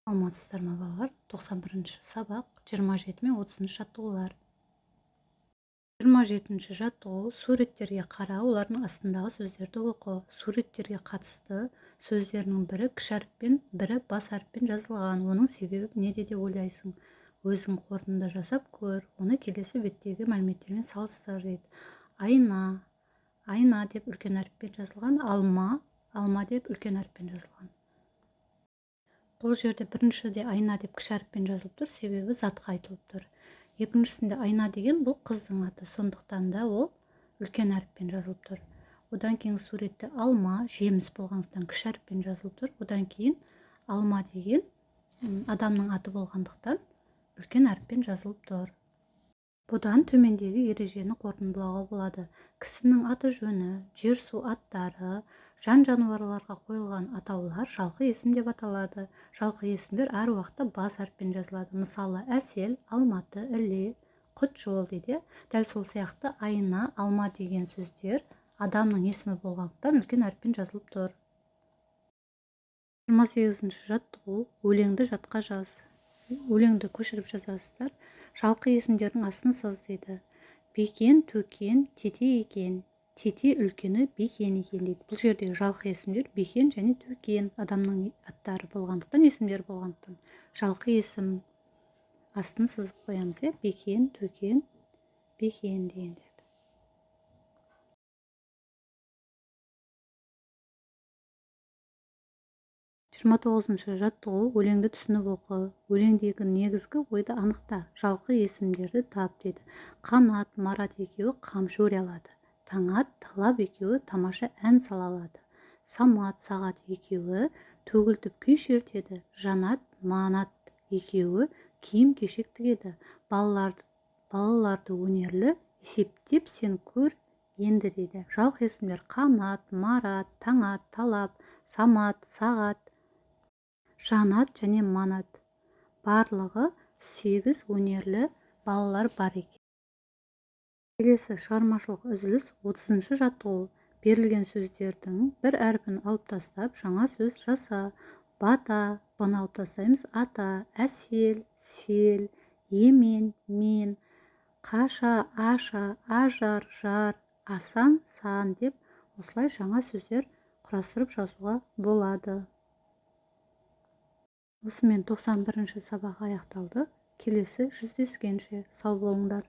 Саламатсыздар ма балалар? 91-ші сабақ 27 мен 30-ші жаттығулар. 27-ші жаттығу суреттерге қара, олардың астындағы сөздерді оқы. Суреттерге қатысты сөздерінің бірі кіші әріппен, бірі бас әріппен жазылған. Оның себебі неде деп ойлайсың? Өзің қорытынды жасап көр. Оны келесі беттегі мәліметтермен салыстыр дейді. Айна деп үлкен әріппен жазылған, алма деп үлкен әріппен жазылған. Бұл жерде біріншіде айна деп кіші әріппен жазылып тұр, себебі затқа айтылып тұр. Екіншісінде айна деген бұл қыздың аты, сондықтан да ол үлкен әріппен жазылып тұр. Одан кейін суретте алма, жеміс болғандықтан кіші әріппен жазылып тұр. Одан кейін алма деген адамның аты болғандықтан үлкен әріппен жазылып тұр. Бұдан төмендегі ережені қорытындылауға болады. Кісінің аты жөні, жер су аттары, жан-жануарларға қойылған атаулар жалқы есім деп аталады. Жалқы есімдер әр уақытта бас әріппен жазылады. Мысалы, Әсел, Алматы, Іле, Құтжол дейді. Дәл сол сияқты айна, алма деген сөздер адамның есімі болғандықтан үлкен әріппен жазылып тұр. 28-ші жаттығу, өлеңді жатқа жаз. Өлеңді көшіріп жазасыздар. Жалқы есімдердің астын сыз дейді. Бекен, төкен, тете екен. Тете үлкені бекен екен дейді. Бұл жердегі жалқы есімдер бекен және төкен адамның аттары болғандықтан, есімдер болғандықтан. Жалқы есім астын сызып қоямыз. Бекен, төкен, бекен дегенде. 29-ші жаттығу, өлеңді түсініп оқы. Өлеңдегі негізгі ойды анықта. Жалқы есімдерді тап дейді. Қанат, Марат екеуі қамшы өре алады. Таңат, Талап екеуі тамаша ән сала алады. Самат, Сағат екеуі төгілтіп күй шертеді. Жанат, Манат екеуі киім-кешек тігеді. Балаларды өнерлі есептеп сен көр енді дейді. Жалқы есімдер Қанат, Марат, Таңат, Талап, Самат, Сағат, Жанат және Манат. Барлығы 8 өнерлі балалар бар екен. Келесі шығармашылық үзіліс 30-ші жаттығу. Берілген сөздердің бір әрпін алып тастап, жаңа сөз жаса. Бата, бұны алып тастаймыз. Ата, Әсел, сел, емен, мен, қаша, аша, ажар, жар, асан, сан деп осылай жаңа сөздер құрастырып жазуға болады. Осымен 91-ші сабақ аяқталды. Келесі жүздескенше сау болыңдар.